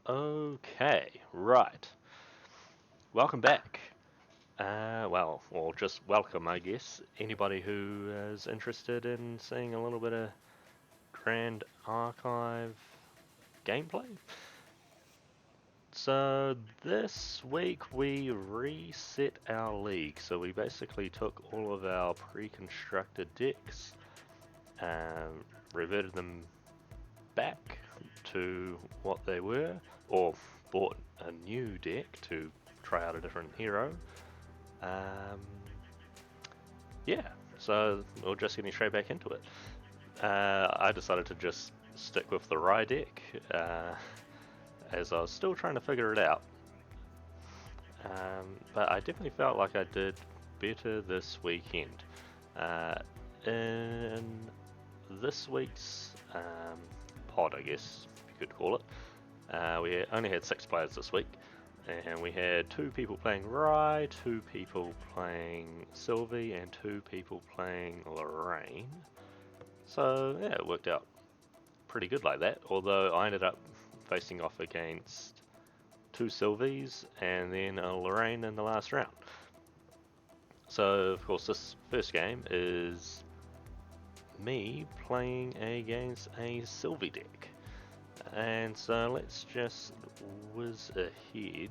Okay, right. Welcome back. Or just welcome, I guess. Anybody who is interested in seeing a little bit of Grand Archive gameplay. So this week we reset our league. So we basically took all of our pre-constructed decks, and reverted them back to what they were, or bought a new deck to try out a different hero. Um, yeah, so we're just getting straight back into it. I decided to just stick with the Rye deck, as I was still trying to figure it out. But I definitely felt like I did better this weekend. In this week's pod, I guess you could call it, we only had 6 players this week, and we had 2 people playing Rye, 2 people playing Slivie, and 2 people playing Lorraine. So yeah, it worked out pretty good like that, although I ended up facing off against 2 Slivies and then a Lorraine in the last round. So of course this first game is me playing against a Slivie deck. And so let's just whiz ahead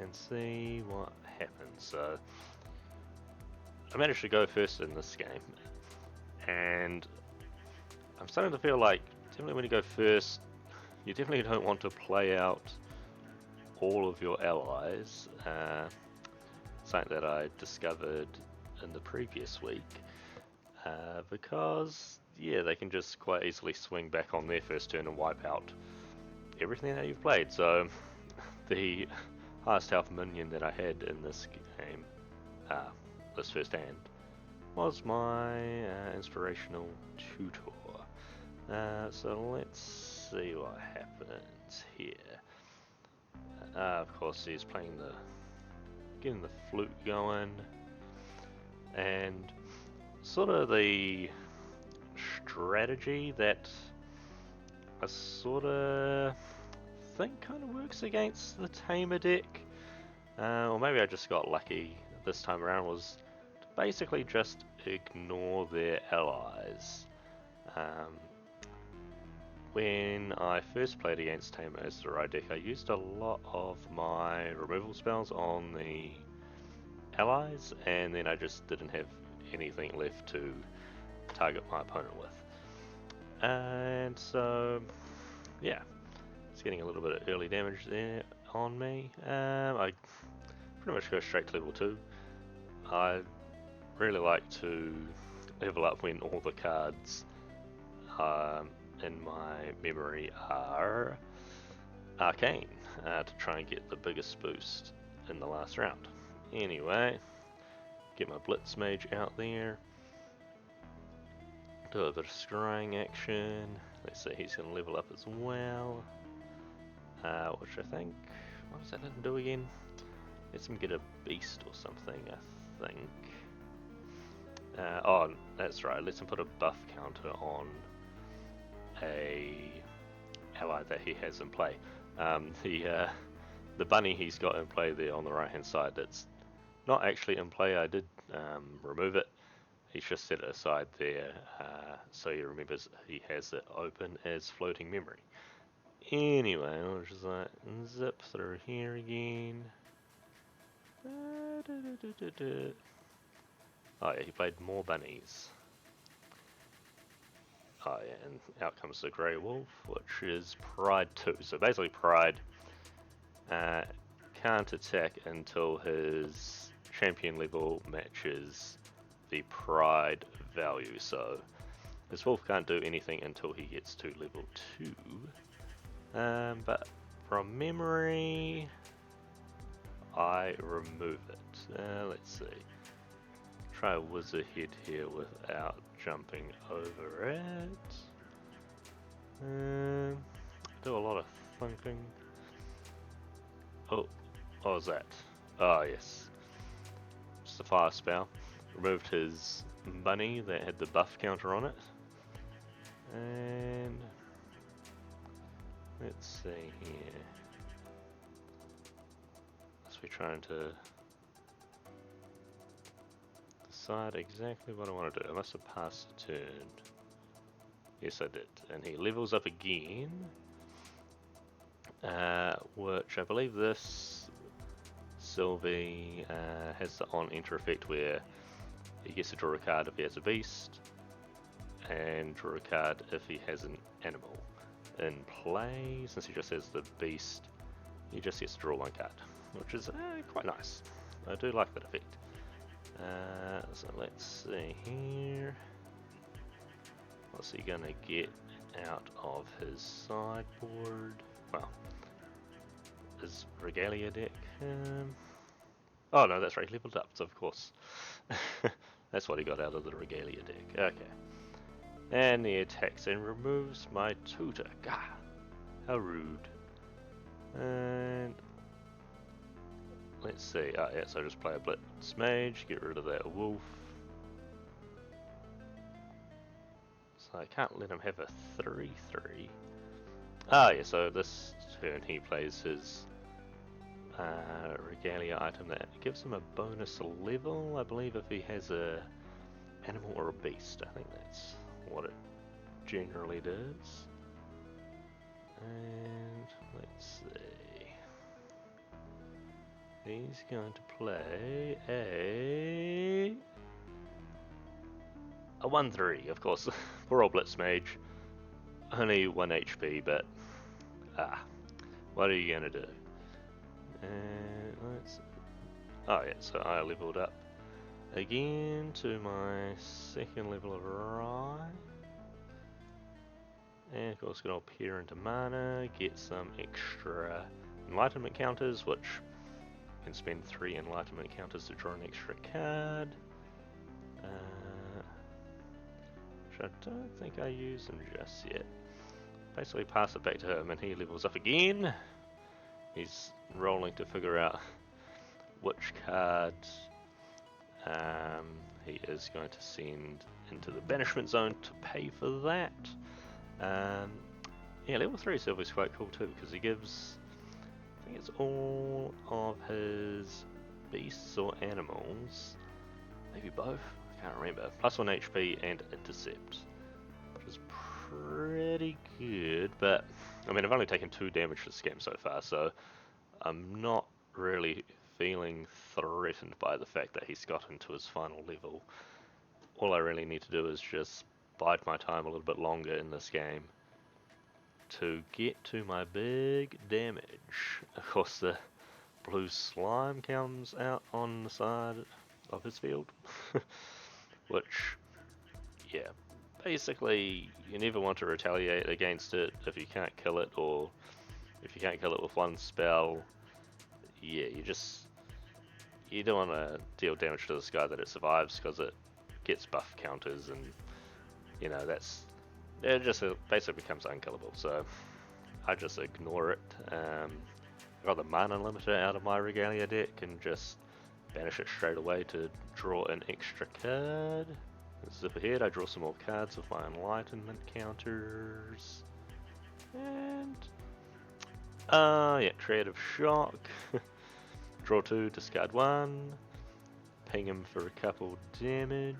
and see what happens. So I managed to go first in this game, and I'm starting to feel like definitely when you go first, you definitely don't want to play out all of your allies. Something that I discovered in the previous week, because yeah, they can just quite easily swing back on their first turn and wipe out everything that you've played. So the highest health minion that I had in this game, this first hand, was my inspirational tutor. So let's see what happens here. Of course, he's playing getting the flute going, and sort of the strategy that I sort of think kind of works against the Tamer deck, or maybe I just got lucky this time around, was to basically just ignore their allies. When I first played against Tamer as the Rye deck, I used a lot of my removal spells on the allies, and then I just didn't have anything left to target my opponent with. And so, yeah, it's getting a little bit of early damage there on me. I pretty much go straight to level 2. I really like to level up when all the cards in my memory are arcane, to try and get the biggest boost in the last round. Anyway, get my Blitz Mage out there, do a bit of scrying action. Let's see, he's going to level up as well, which I think, what does that let him do again? Lets him get a beast or something, I think. Oh, that's right, lets him put a buff counter on a ally that he has in play. The bunny he's got in play there on the right hand side, that's not actually in play. I did remove it. He's just set it aside there, so he remembers he has it open as floating memory. Anyway, I'll just like zip through here again. Oh yeah, he played more bunnies. Oh yeah, and out comes the Grey Wolf, which is Pride 2. So basically Pride can't attack until his champion level matches the Pride value. So this wolf can't do anything until he gets to level 2. But from memory, I remove it. Let's see. Try a whiz ahead here without jumping over it. Do a lot of thinking. Oh, what was that? Oh yes, just a fire spell. Removed his bunny that had the buff counter on it. And let's see here. be trying to decide exactly what I want to do. I must have passed the turn. Yes, I did. And he levels up again. Which I believe this Slivie has the on-enter effect where he gets to draw a card if he has a beast, and draw a card if he has an animal. In play, since he just has the beast, he just gets to draw one card, which is quite nice. I do like that effect. So let's see here. What's he gonna get out of his sideboard? Well, his Regalia deck. Oh no, that's right, he leveled up, so of course. That's what he got out of the Regalia deck. Okay. And he attacks and removes my tutor. Gah! How rude. And let's see. Oh yeah, so just play a Blitz Mage, get rid of that wolf. So I can't let him have a 3/3. Ah yeah, so this turn he plays his Regalia item that gives him a bonus level, I believe, if he has a animal or a beast. I think that's what it generally does. And let's see. He's going to play a 1/3, of course. Poor old Blitz Mage. Only 1 HP, but what are you gonna do? And let's. Oh yeah, so I leveled up again to my second level of Rye. And of course, gonna appear into mana, get some extra enlightenment counters, which you can spend 3 enlightenment counters to draw an extra card. Which I don't think I use them just yet. Basically, pass it back to him, and he levels up again. He's rolling to figure out which cards he is going to send into the banishment zone to pay for that. Yeah, level 3 Slivie is quite cool too, because he gives, I think it's all of his beasts or animals, maybe both, I can't remember, +1 HP and Intercept, which is pretty good, but I mean I've only taken 2 damage this game so far, so I'm not really feeling threatened by the fact that he's gotten to his final level. All I really need to do is just bide my time a little bit longer in this game to get to my big damage. Of course, the blue slime comes out on the side of his field, which, yeah, basically you never want to retaliate against it if you can't kill it, or if you can't kill it with one spell. Yeah, you don't want to deal damage to this guy that it survives, because it gets buff counters, and you know it just basically becomes unkillable. So I just ignore it. I got the mana limiter out of my Regalia deck and just banish it straight away to draw an extra card. Zip ahead, I draw some more cards with my enlightenment counters. And yeah, Creative Shock. Draw 2, discard 1. Ping him for a couple damage.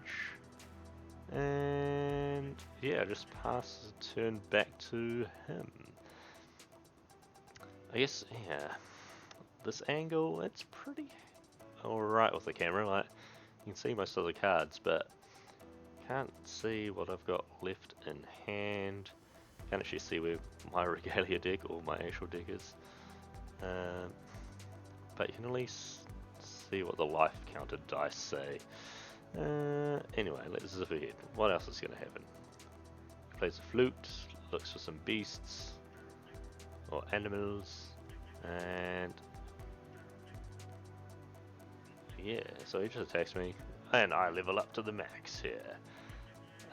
And yeah, just pass the turn back to him. I guess, yeah, this angle, it's pretty alright with the camera. Like, you can see most of the cards, but can't see what I've got left in hand. Can't actually see where my Regalia deck or my actual deck is. But you can at least see what the life counter dice say. Anyway, let's zip ahead. What else is going to happen? Plays a flute, looks for some beasts or animals, and yeah, so he just attacks me, and I level up to the max here.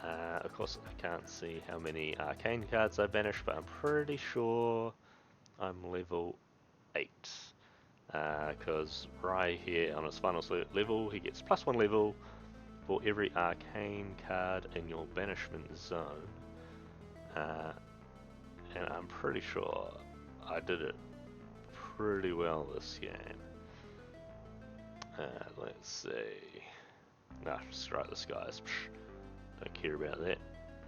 Of course, I can't see how many arcane cards I banished, but I'm pretty sure I'm level 8. Because Rai here on his final level, he gets +1 level for every arcane card in your banishment zone. And I'm pretty sure I did it pretty well this game. Let's see. Nah, screw the skies. Psh, don't care about that.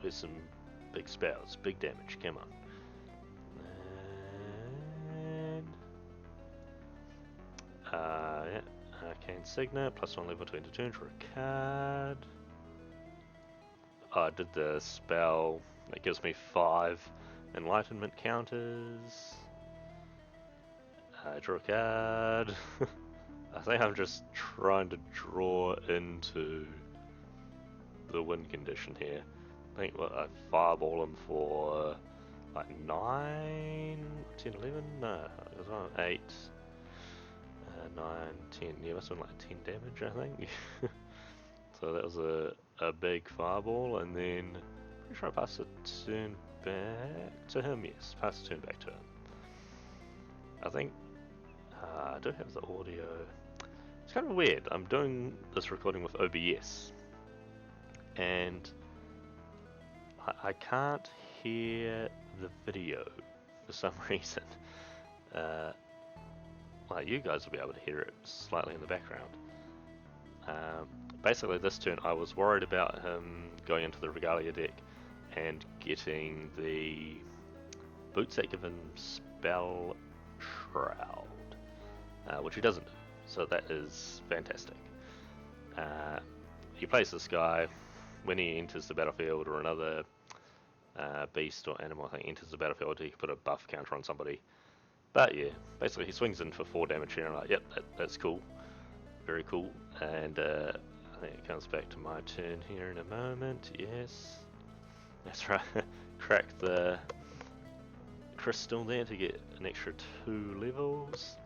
There's some big spells, big damage. Come on. And yeah, Arcane Signet, +1 level to enter turn for a card. I did the spell that gives me 5 enlightenment counters. Draw a card. I think I'm just trying to draw into the win condition here. I think I fireball him for like 9, 10, 11? No, it was on 8, 9, 10. Yeah, must have been like 10 damage, I think. So that was a big fireball, and then pretty sure I passed the turn back to him. Yes, passed the turn back to him. I think I do have the audio. It's kind of weird. I'm doing this recording with OBS, and I can't hear the video for some reason. Well, you guys will be able to hear it slightly in the background. Basically, this turn I was worried about him going into the Regalia deck and getting the boots that give him Spell Shroud, which he doesn't do, so that is fantastic. He plays this guy. When he enters the battlefield, or another beast or animal I think enters the battlefield, he can put a buff counter on somebody. But yeah, basically he swings in for 4 damage here, and I'm like, yep, that's cool. Very cool. And I think it comes back to my turn here in a moment. Yes, that's right. Crack the crystal there to get an extra 2 levels.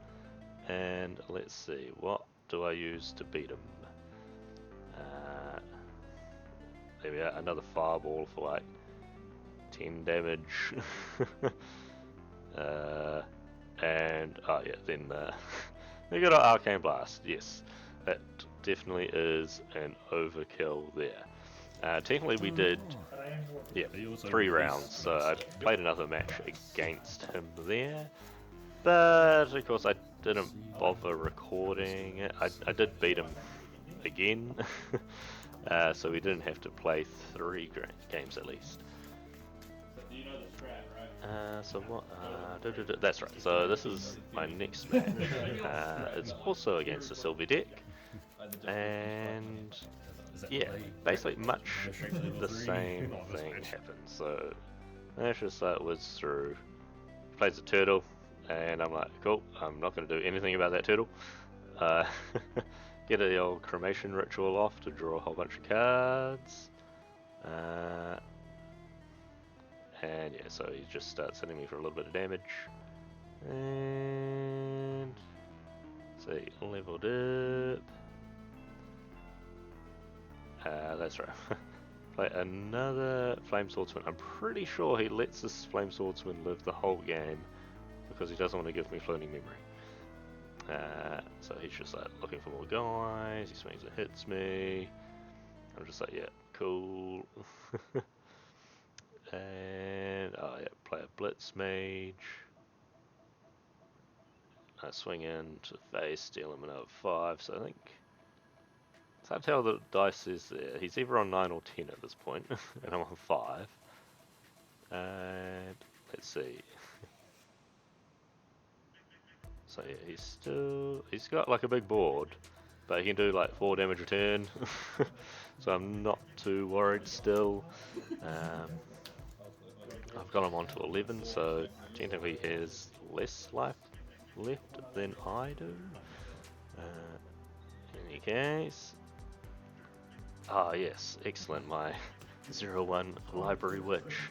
And let's see, what do I use to beat him? There we are, another fireball for like 10 damage. And oh yeah, then we got our Arcane Blast. Yes, that definitely is an overkill there. Technically we did 3 rounds, so I played another match against him there, but of course I didn't bother recording it. I did beat him again. So we didn't have to play 3 games at least. So what? That's right. So this is my next match. It's also against the Slivie deck, and yeah, basically much the same thing happens. So let's just start whiz through. Plays a turtle, and I'm like, cool. I'm not going to do anything about that turtle. Get the old cremation ritual off to draw a whole bunch of cards. And yeah, so he just starts hitting me for a little bit of damage. And see, leveled up. That's right. Play another Flame Swordsman. I'm pretty sure he lets this Flame Swordsman live the whole game because he doesn't want to give me floating memory. So he's just like looking for more guys. He swings and hits me. I'm just like, yeah, cool. And oh yeah, play a Blitz Mage. I swing in to face, steal him another 5. So I think it's hard to tell the dice is there. He's either on 9 or 10 at this point, and I'm on 5. And let's see. So yeah, he's got like a big board, but he can do like 4 damage a turn. So I'm not too worried still. I've got him on to 11, so technically he has less life left than I do. In any case, yes, excellent. My 0-1 Library Witch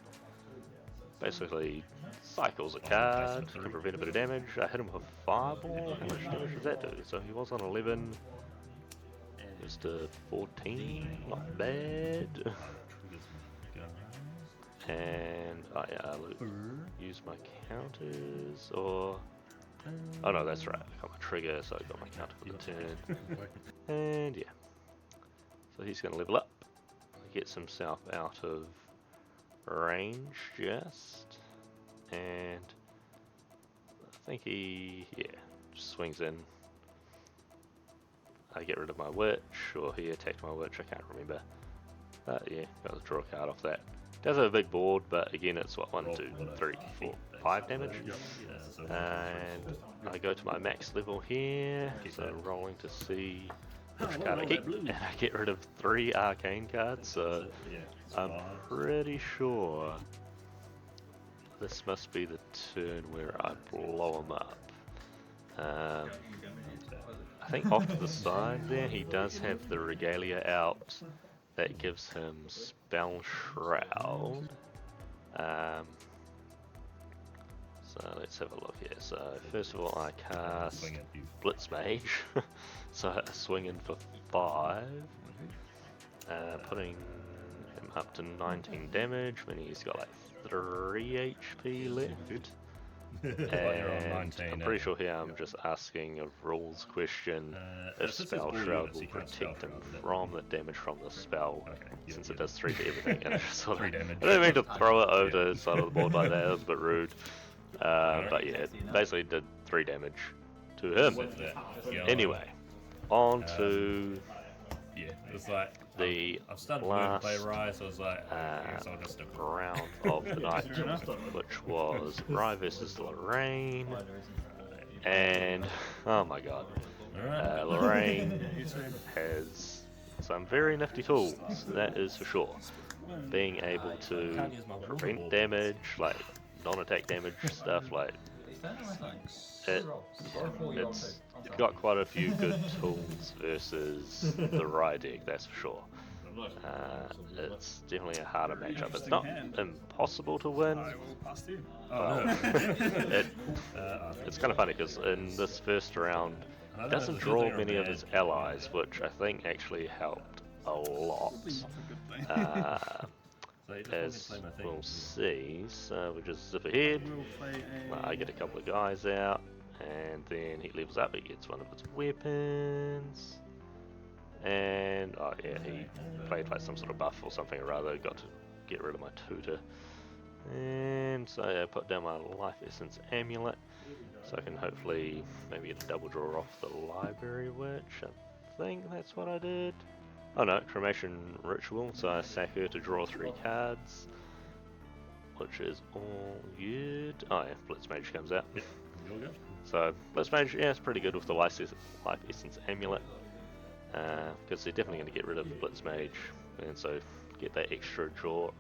basically cycles a card, can prevent a bit of damage. I hit him with a fireball. How much damage does that do? So he was on 11, just a 14, not bad. And I'll use my counters, or oh no, that's right, I got my trigger, so I got my counter for the turn. And yeah, so he's going to level up, gets himself out of range just, and I think he just swings in. I get rid of my witch, or he attacked my witch, I can't remember. But yeah, got to draw a card off that. Does have a big board, but again it's what, 1, 2, 3, 4, 5 damage. And I go to my max level here, so rolling to see which card I keep, and I get rid of 3 arcane cards, so I'm pretty sure this must be the turn where I blow him up. I think off to the side there he does have the regalia out that gives him Spell Shroud. So let's have a look here. So first of all I cast Blitz Mage, so I swing in for 5, putting him up to 19 damage when he's got like 3 HP left. And I'm pretty sure here I'm just asking a rules question if Spell Shroud will protect him from the damage from the spell, since it does 3 to everything. And it's sort of, I don't mean to throw it over to the side of the board like that, it was a bit rude. But yeah, it basically did 3 damage to him. Anyway, on to the last round of the night, which was Rye versus Lorraine, and oh my god, Lorraine has some very nifty tools, that is for sure. Being able to prevent damage, like non-attack damage stuff, like it's got quite a few good tools versus the Rye deck, that's for sure. It's definitely a harder matchup. It's not impossible to win. It's kind of funny because in this first round, he doesn't draw many of his allies, which I think actually helped a lot. As we'll see, so we just zip ahead. I get a couple of guys out, and then he levels up, he gets one of his weapons. And oh yeah, he played like some sort of buff or something or other, got to get rid of my tutor. And so I put down my life essence amulet, so I can hopefully maybe get a double draw off the library witch. I think that's what I did. Oh no, cremation ritual, so I sack her to draw 3 cards, which is all good. Oh yeah, Blitz Mage comes out. So Blitz Mage, yeah, it's pretty good with the life essence amulet. Because they're definitely going to get rid of Blitz Mage, and so get that extra draw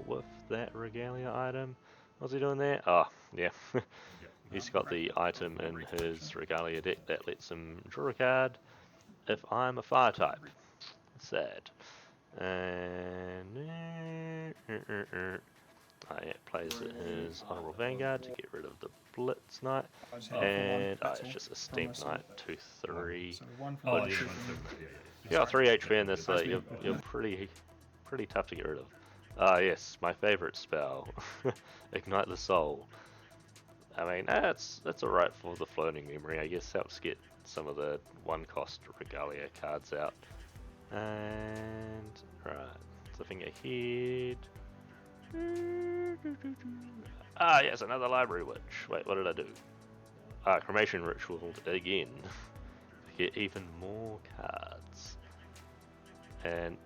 with that regalia item. What's he doing there? Oh, yeah. He's got the item in his regalia deck that lets him draw a card if I'm a fire type. Sad. And it plays his Honorable Vanguard to get rid of the Blitz Knight, and it's just a Steam Knight 2/3. You got 3 HP in this, you're pretty tough to get rid of. Yes, my favorite spell, Ignite the Soul. I mean, that's alright for the floating memory. I guess helps get some of the 1-cost regalia cards out. And right, flipping ahead. Yes, another library witch. Wait, what did I do? Cremation ritual again. Get even more cards. And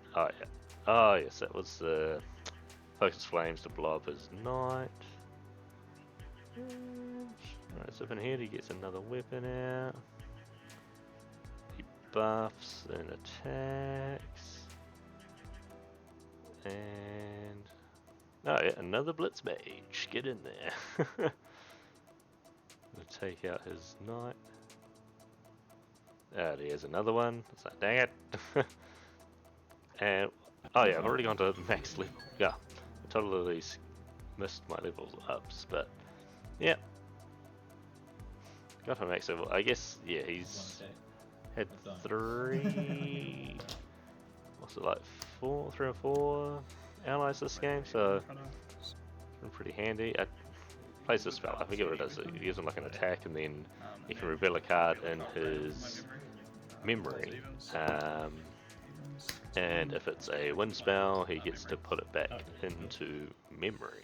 yes, that was the Focus Flames to blow up his knight. Right, so in here he gets another weapon out. He buffs and attacks. And another Blitz Mage. Get in there. We'll take out his knight. There's another one. It's like, dang it. And I've already gone to max level. Yeah, I totally missed my levels ups, but yeah, got to max level. I guess he's had 3. What's it like? 3 or 4 allies this game, so it's been pretty handy. I plays this spell. I forget what it does. It gives him like an attack, and then he can reveal a card in his memory. And if it's a wind spell, he gets to put it back into memory.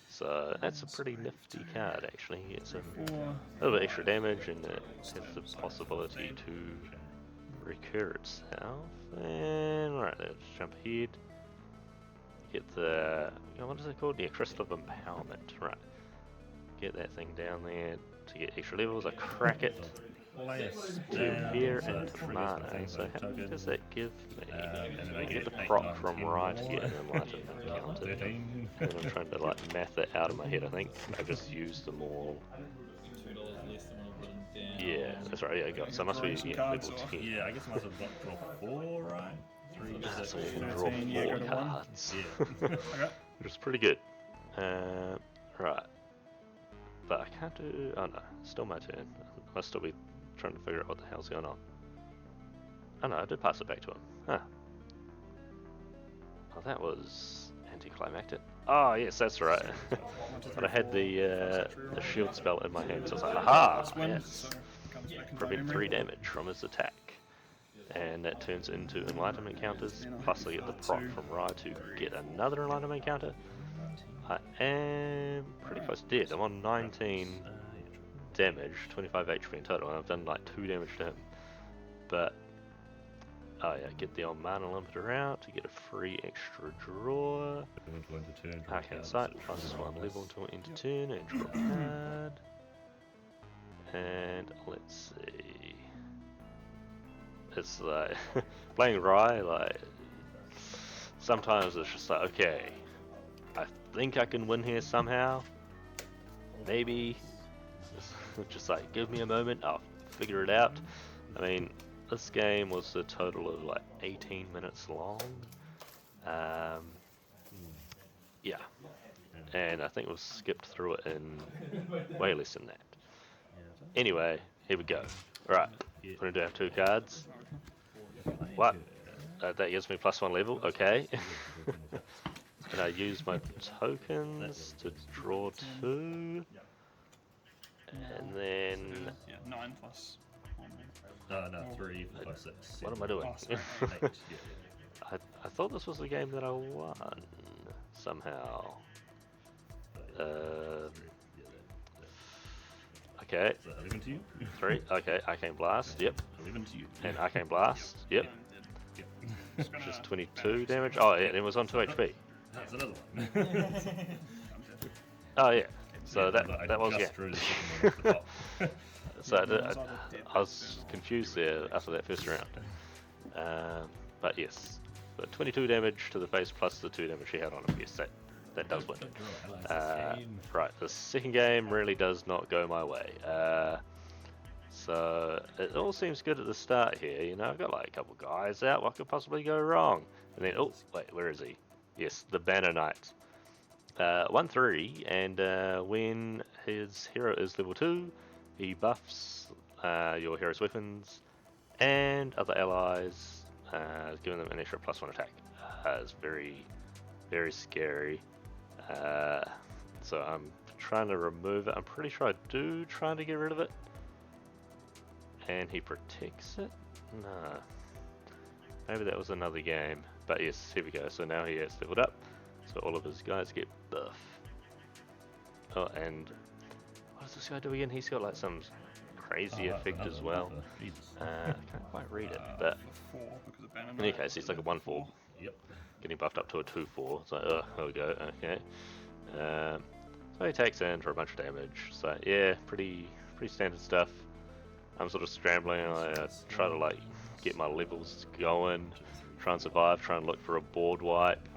So that's a pretty nifty card actually. He gets a little bit extra damage, and it has the possibility to recur itself. And right, let's jump ahead. Get the, what is it called? Yeah, Crystal of Empowerment. Right. Get that thing down there to get extra levels. I crack it to beer and tomato. So how many does that give me? I get the prop from right here and enlightenment counter. And I'm trying to like math it out of my head. I think I just used them all. $2 less than what I've written down. Yeah, that's right. Yeah, I got. So it must be level 10. Yeah, I guess I must have draw 4, right? 3, So you can draw 4 cards. Yeah. Which is pretty good. Right. But I can't do. Oh no, still my turn. I must still be trying to figure out what the hell's going on. Oh no, I did pass it back to him. Huh. Oh, that was anticlimactic. Oh yes, that's right. But I had the shield spell in my hand, so I was like, aha! Yes. Prevent 3 damage from his attack. And that turns into enlightenment counters, plus I get the prop from Rye to get another enlightenment counter. I am pretty close to dead. I'm on 19 damage, 25 HP in total, and I've done like 2 damage to him. But, oh yeah, get the old mana limiter out to get a free extra draw. Arcane Sight, plus 1 level until end of turn, and draw a card. And let's see. It's like, playing Rye, like, sometimes it's just like, okay, I think I can win here somehow. Maybe. Just like, give me a moment, I'll figure it out. I mean, this game was a total of like 18 minutes long. Yeah. And I think we've skipped through it in way less than that. Anyway, here we go. Right, we're going to have 2 cards. What? That gives me +1 level, okay. And I use my tokens to draw 2. And then... Yeah, 9 plus 1. No, 3 plus 6. What am I doing? Oh, sorry. 8, yeah. I thought this was the game that I won, somehow. Okay. So 11 to you? 3, okay, Arcane Blast, yep. 11 to you. And Arcane Blast, yep. Which is 22 damage. Oh, yeah, and it was on 2 HP. That's another one. Oh, yeah. So that was, yeah. Drew the second one off the top. So I was confused there after that first round. But yes, but 22 damage to the face plus the 2 damage he had on him. Yes, that does win. Right, the second game really does not go my way. So it all seems good at the start here. You know, I've got like a couple guys out. What could possibly go wrong? And then, oh wait, where is he? Yes, the Banner Knight. 1/3, and when his hero is level 2, he buffs your hero's weapons and other allies, giving them an extra +1 attack. It's very, very scary. So I'm trying to remove it. I'm pretty sure I do trying to get rid of it. And he protects it? Nah. Maybe that was another game. But yes, here we go. So now he has leveled up. So all of his guys get buff. Oh, and what does this guy do again? He's got like some crazy effect as well. I can't quite read it, but in any case, he's like a 1/4. Yep. Getting buffed up to a 2/4. It's like, oh, there we go. Okay. So he takes in for a bunch of damage. So yeah, pretty standard stuff. I'm sort of scrambling. I try to like get my levels going, try and survive, try and look for a board wipe.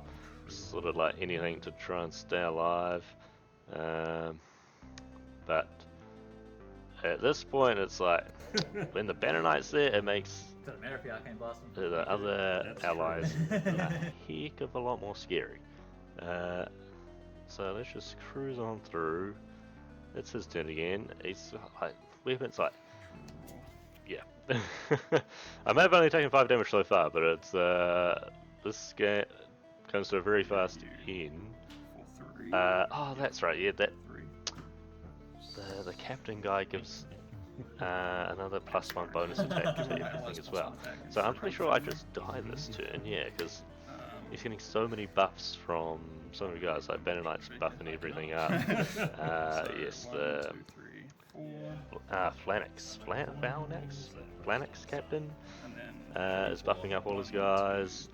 Sort of like anything to try and stay alive, but at this point it's like when the Banner Knight's there, it makes Doesn't matter if you Arcane Blast them. the other allies a heck of a lot more scary. So let's just cruise on through. It's his turn again. He's like weapons like yeah. I may have only taken 5 damage so far, but it's this game comes to a very fast end. Oh, that's right. Yeah, that the captain guy gives another +1 bonus attack to everything as well. So I'm pretty sure I just die this turn. Yeah, because he's getting so many buffs from so many guys. Like Banner Knight's buffing everything up. Yes, Flanix. Flanix captain. And then Is buffing up all his guys.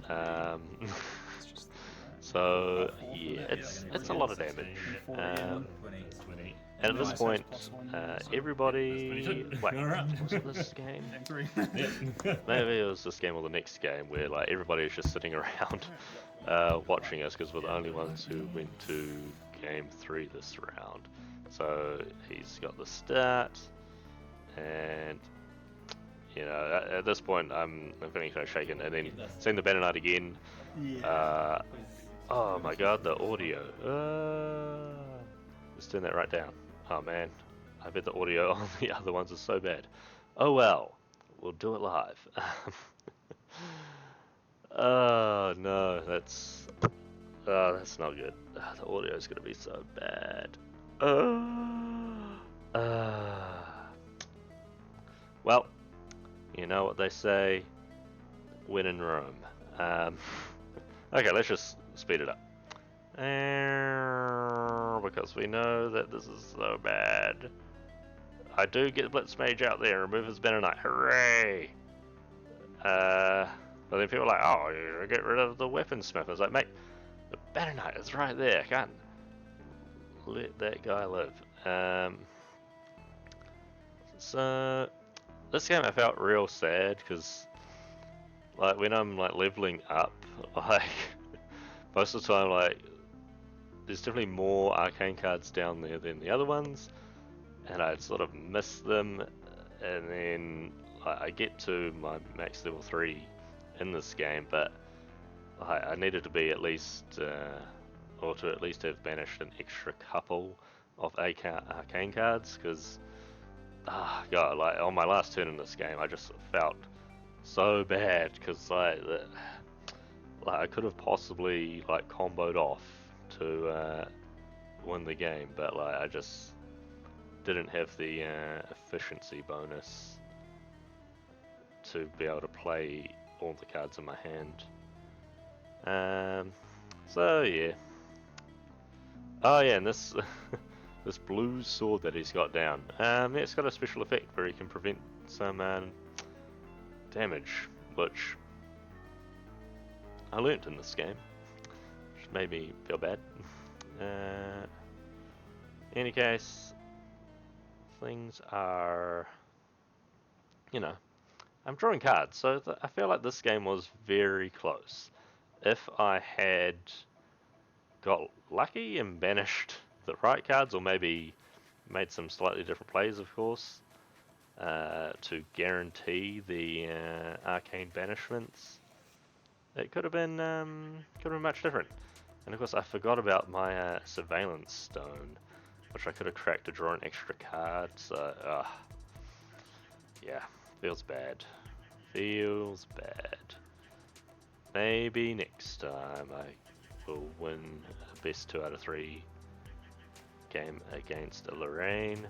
it's just So about 4 for yeah, that, it's a lot of damage. 40, And 20. at No, this it says point, +1, so- everybody. 22. Wait, Alright. was it this game? I agree. Yeah. Maybe it was this game or the next game where like everybody is just sitting around watching us because we're the only ones who went to game 3 this round. So he's got the start, and you know at this point I'm feeling kind of shaken, and then seeing the Banner Knight again. Oh my god, the audio. Let's turn that right down. Oh man, I bet the audio on the other ones is so bad. Oh well, we'll do it live. Oh no, that's not good. The audio is gonna be so bad. Well, you know what they say, when in Rome. Okay, let's just speed it up. Because we know that this is so bad. I do get the Blitz Mage out there and remove his Banner Knight. Hooray! But then people are like, oh, you get rid of the Weaponsmith. I was like, mate, the Banner Knight is right there. Can't let that guy live. So this game I felt real sad because like when I'm like leveling up, like most of the time like there's definitely more arcane cards down there than the other ones, and I'd sort of miss them, and then I get to my max level 3 in this game, but I needed to be at least or to at least have banished an extra couple of arcane cards, because god, like on my last turn in this game I just felt so bad because like I could have possibly like comboed off to win the game, but like I just didn't have the efficiency bonus to be able to play all the cards in my hand. So yeah. Oh yeah, and this this blue sword that he's got down, yeah, it's got a special effect where he can prevent some damage, which I learnt in this game, which made me feel bad. In any case, things are, you know, I'm drawing cards, so I feel like this game was very close. If I had got lucky and banished the right cards, or maybe made some slightly different plays, of course, to guarantee the arcane banishments, it could have been much different. And of course, I forgot about my surveillance stone, which I could have cracked to draw an extra card. So, yeah, feels bad. Feels bad. Maybe next time I will win a best 2 out of 3 game against a Lorraine.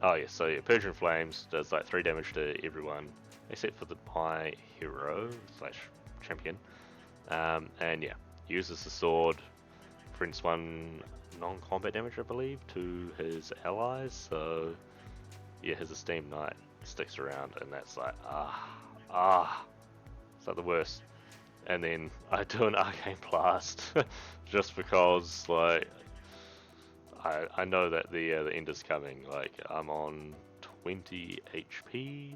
Oh yeah, so yeah, Persian Flames does like 3 damage to everyone except for my hero / champion. And yeah, uses the sword, prints 1 non-combat damage, I believe, to his allies. So yeah, his esteemed knight sticks around, and that's like it's like the worst. And then I do an arcane blast just because like I know that the end is coming. Like I'm on 20 HP.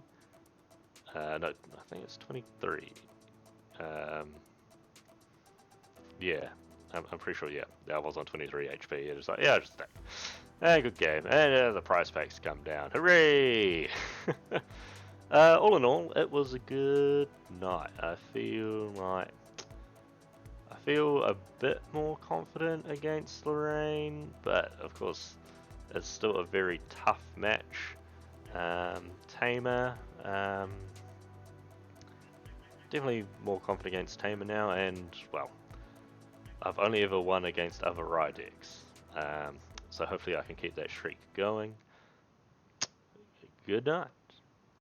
No, I think it's 23. Yeah, I'm pretty sure. Yeah, I was on 23 HP. It's like just that. Good game. And the prize packs come down. Hooray! All in all, it was a good night. I feel a bit more confident against Lorraine, but of course it's still a very tough match. Tamer, definitely more confident against Tamer now, and well, I've only ever won against other Rye decks, so hopefully I can keep that streak going. Good night.